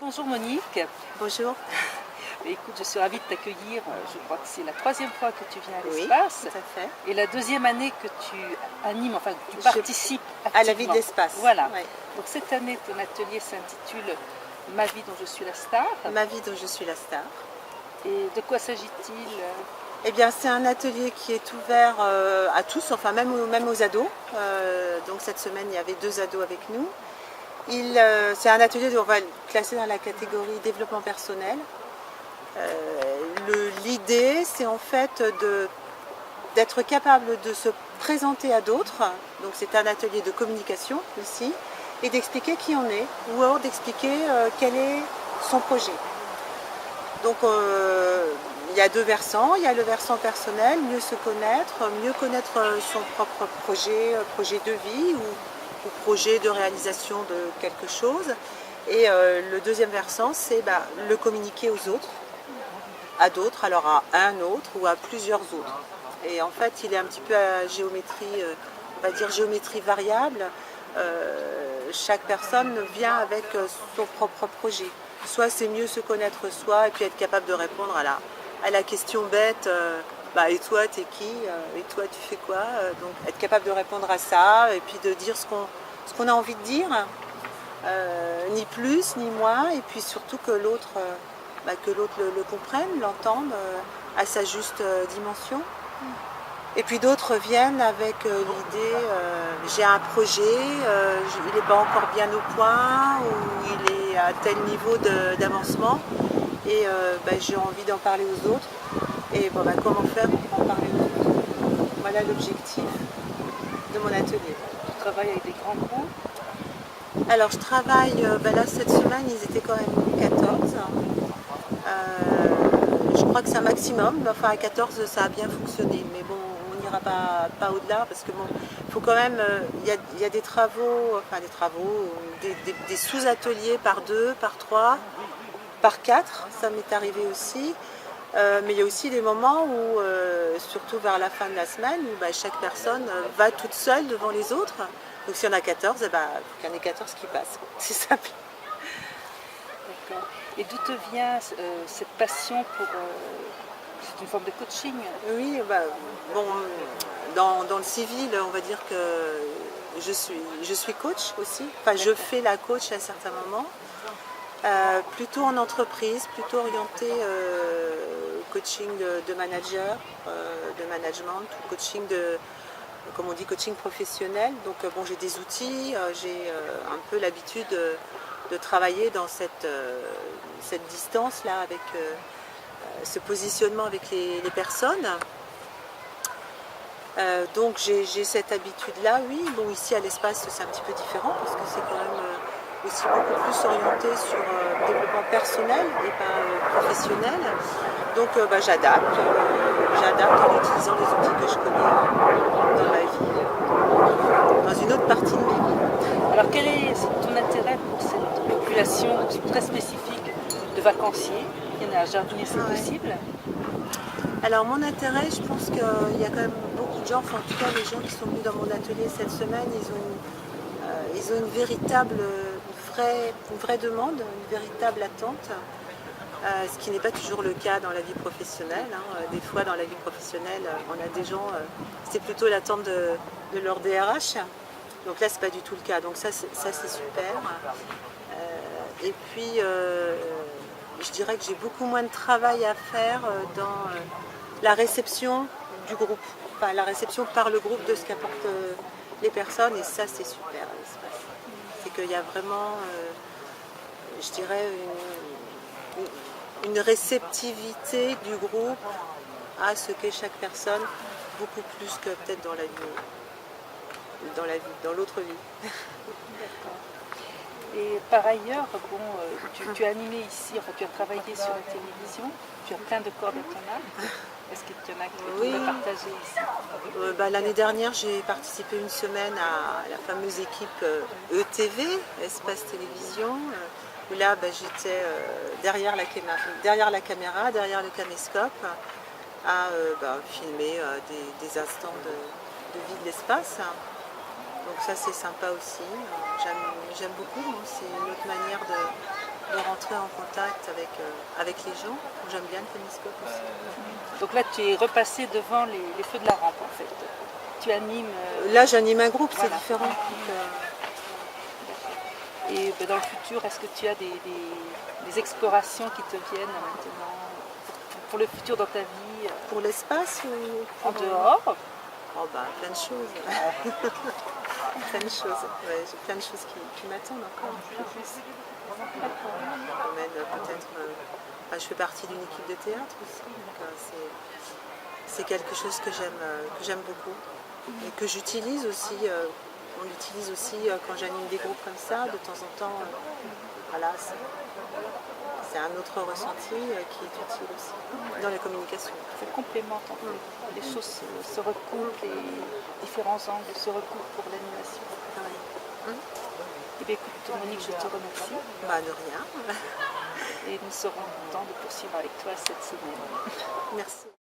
Bonjour Monique. Bonjour. Écoute, je suis ravie de t'accueillir. Je crois que c'est la troisième fois que tu viens à Oui, l'espace tout à fait. et la deuxième année que tu animes, enfin que tu Je- participes À la vie de activement. l'espace. Voilà. Ouais. Donc cette année, ton atelier s'intitule Ma vie dont je suis la star. Ma vie dont je suis la star. Et de quoi s'agit-il? Eh bien, c'est un atelier qui est ouvert à tous, enfin même aux ados. Donc cette semaine, il y avait 2 ados avec nous. C'est un atelier on va le classer dans la catégorie développement personnel. L'idée, c'est en fait d'être capable de se présenter à d'autres. Donc c'est un atelier de communication ici, et d'expliquer qui on est, ou alors d'expliquer quel est son projet. Donc il y a 2 versants, il y a le versant personnel, mieux se connaître, mieux connaître son propre projet, projet de vie ou projet de réalisation de quelque chose. Et le deuxième versant, c'est le communiquer aux autres, à d'autres, alors à un autre ou à plusieurs autres. Et en fait, il est un petit peu à géométrie, on va dire géométrie variable. Chaque personne vient avec son propre projet. Soit c'est mieux se connaître soi et puis être capable de répondre à la question bête, et toi t'es qui, et toi tu fais quoi, donc être capable de répondre à ça et puis de dire ce qu'on a envie de dire, ni plus ni moins, et puis surtout que l'autre le comprenne, l'entende à sa juste dimension. Et puis d'autres viennent avec l'idée, j'ai un projet, il n'est pas encore bien au point, ou il est à tel niveau d'avancement, et j'ai envie d'en parler aux autres. Et comment faire pour en parler aux autres? Voilà l'objectif de mon atelier. Tu travailles avec des grands groupes. Alors je travaille, là cette semaine ils étaient quand même 14. Je crois que c'est un maximum, enfin à 14 ça a bien fonctionné, mais bon, on n'ira pas au-delà parce que bon, il faut quand même, il y a des travaux, des sous-ateliers par 2, par 3, par 4, ça m'est arrivé aussi. Mais il y a aussi des moments où, surtout vers la fin de la semaine, où chaque personne va toute seule devant les autres. Donc s'il y en a 14, il faut qu'il y en ait 14 qui passent. C'est simple. D'accord. Et d'où te vient cette passion pour... c'est une forme de coaching? Oui, dans le civil, on va dire que je suis coach aussi. Enfin, je fais la coach à certains moments. Plutôt en entreprise, plutôt orienté coaching de manager, de management, ou coaching comme on dit, coaching professionnel. Donc j'ai des outils, j'ai un peu l'habitude de travailler dans cette distance-là, avec ce positionnement avec les personnes. Donc j'ai cette habitude-là, oui. Bon, ici à l'espace, c'est un petit peu différent parce que c'est quand même aussi beaucoup plus orienté sur développement personnel et pas professionnel. Donc j'adapte en utilisant les outils que je connais dans ma vie, dans une autre partie de ma vie. Alors quel est ton intérêt pour cette population très spécifique de vacanciers? Il y en a à Jardinier, c'est possible? Alors mon intérêt, je pense qu'il y a quand même beaucoup de gens, enfin en tout cas les gens qui sont venus dans mon atelier cette semaine, ils ont une véritable, une vraie demande, une véritable attente, ce qui n'est pas toujours le cas dans la vie professionnelle. Des fois dans la vie professionnelle, on a des gens, c'est plutôt l'attente de leur DRH, donc là c'est pas du tout le cas, donc ça c'est super. Et puis je dirais que j'ai beaucoup moins de travail à faire dans la réception du groupe, enfin la réception par le groupe de ce qu'apportent les personnes, et ça c'est super à l'espace. C'est qu'il y a vraiment, je dirais, une réceptivité du groupe à ce qu'est chaque personne, beaucoup plus que peut-être dans l'autre vie. Et par ailleurs, tu as animé ici, enfin tu as travaillé sur la télévision, tu as plein de cordes à ton arc. Est-ce qu'il y en a que tu peux partager ici? L'année dernière, j'ai participé une semaine à la fameuse équipe ETV, Espace Télévision, où là j'étais derrière la caméra, derrière le caméscope, à filmer des instants de vie de l'espace. Donc ça c'est sympa aussi, j'aime beaucoup, c'est une autre manière de rentrer en contact avec les gens. J'aime bien le Caméscope aussi. Donc là, tu es repassé devant les feux de la rampe, en fait. Tu animes... Là, j'anime un groupe, voilà. c'est différent. Donc, Et dans le futur, est-ce que tu as des explorations qui te viennent maintenant pour le futur dans ta vie pour l'espace ou en pour, dehors? Oh bah, plein de choses. Plein de choses. Ouais, j'ai plein de choses qui m'attendent encore. Peut-être. Je fais partie d'une équipe de théâtre aussi. Donc, c'est quelque chose que j'aime beaucoup et que j'utilise aussi. On l'utilise aussi quand j'anime des groupes comme ça. De temps en temps, voilà, c'est un autre ressenti qui est utile aussi dans la communication. Ça complémente en fait. Les choses se recoupent, les différents angles se recoupent pour l'animation. Oui. Eh bien, écoute, Monique, je te remercie. Bah, de rien. Et nous serons contents de poursuivre avec toi cette semaine. Merci.